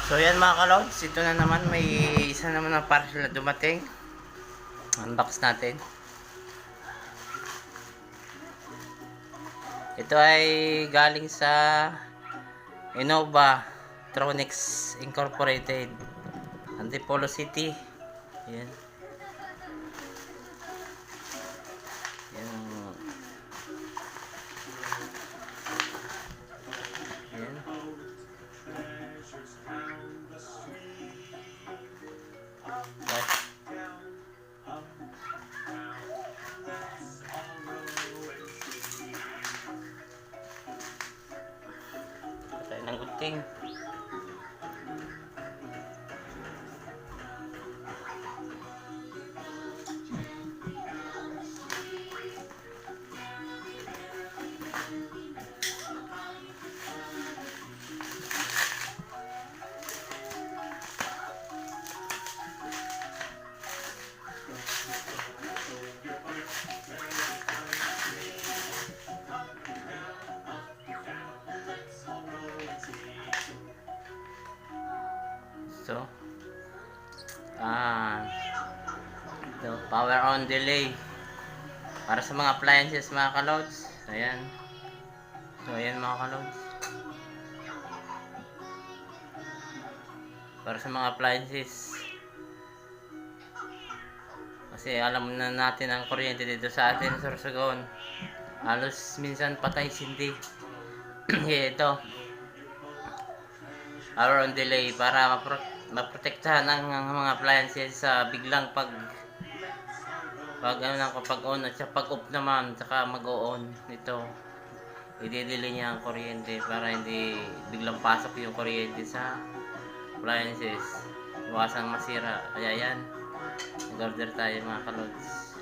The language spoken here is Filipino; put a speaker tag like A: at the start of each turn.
A: So yan mga kalods, ito na naman, may isa naman na parcel na dumating. Unbox natin. Ito ay galing sa Innova Tronics Incorporated, Antipolo City. Yan. Yan. Yan. Patay ng gunting. So, ito, power on delay para sa mga appliances mga kalods. Ayan. So, ayan mga kalods. Para sa mga appliances. Kasi alam na natin ang kuryente dito sa atin sa Sorsogon. Halos minsan patay sindi. Ito. Power on delay para maprotektahan ang mga appliances sa biglang pag on at sa pag off naman saka mag-o-on nito. I-delay niya ang kuryente para hindi biglang pasok yung kuryente sa appliances. Iwasan masira. Kaya yan. Nag-order tayo mga kalods.